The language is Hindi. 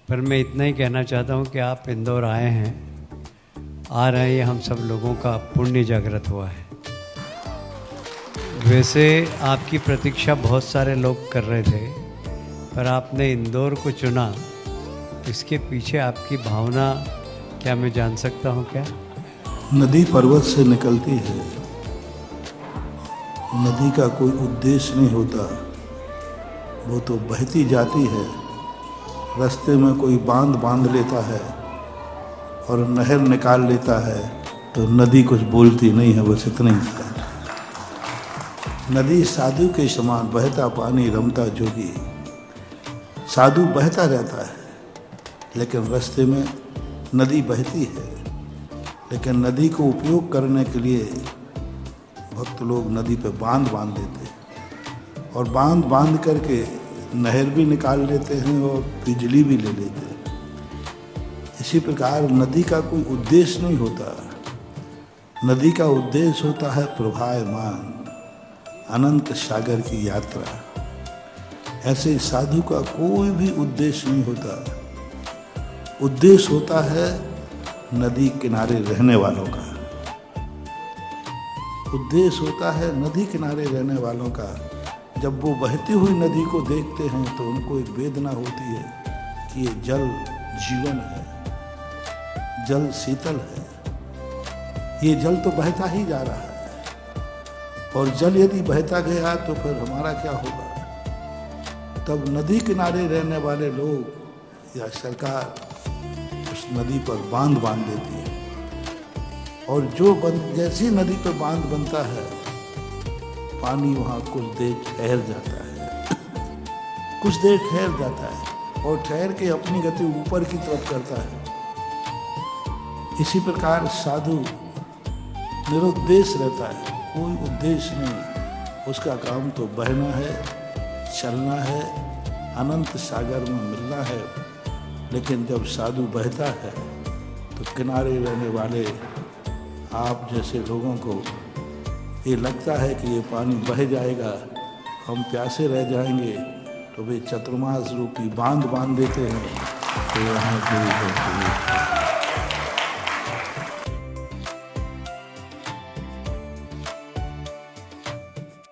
पर मैं इतना ही कहना चाहता हूँ कि आप इंदौर आए हैं, आ रहे हैं, ये हम सब लोगों का पुण्य जागृत हुआ है। वैसे आपकी प्रतीक्षा बहुत सारे लोग कर रहे थे, पर आपने इंदौर को चुना, इसके पीछे आपकी भावना क्या मैं जान सकता हूँ क्या? नदी पर्वत से निकलती है, नदी का कोई उद्देश्य नहीं होता, वो तो बहती जाती है। रास्ते में कोई बांध लेता है और नहर निकाल लेता है, तो नदी कुछ बोलती नहीं है, बस इतना ही था। नदी साधु के समान बहता पानी रमता जोगी। साधु बहता रहता है, लेकिन रास्ते में नदी बहती है, लेकिन नदी को उपयोग करने के लिए भक्त लोग नदी पे बांध देते हैं और बांध करके नहर भी निकाल लेते हैं और बिजली भी ले लेते हैं। इसी प्रकार नदी का कोई उद्देश्य नहीं होता। नदी का उद्देश्य होता है प्रवाहमान अनंत सागर की यात्रा। ऐसे साधु का कोई भी उद्देश्य नहीं होता। उद्देश्य होता है नदी किनारे रहने वालों का। उद्देश्य होता है नदी किनारे रहने वालों का। जब वो बहती हुई नदी को देखते हैं तो उनको एक वेदना होती है कि ये जल जीवन है, जल शीतल है, ये जल तो बहता ही जा रहा है, और जल यदि बहता गया तो फिर हमारा क्या होगा? तब नदी किनारे रहने वाले लोग या सरकार उस नदी पर बांध देती है, और जैसी नदी पर बांध बनता है, पानी वहाँ कुछ देर ठहर जाता है, कुछ देर ठहर जाता है और ठहर के अपनी गति ऊपर की तरफ करता है। इसी प्रकार साधु निरुद्देश्य रहता है, कोई उद्देश्य नहीं। उसका काम तो बहना है, चलना है, अनंत सागर में मिलना है। लेकिन जब साधु बहता है तो किनारे रहने वाले आप जैसे लोगों को ये लगता है कि ये पानी बह जाएगा, हम प्यासे रह जाएंगे, तो वे चतुर्मास रूपी बांध देते हैं, तो यहाँ पूरी होती है।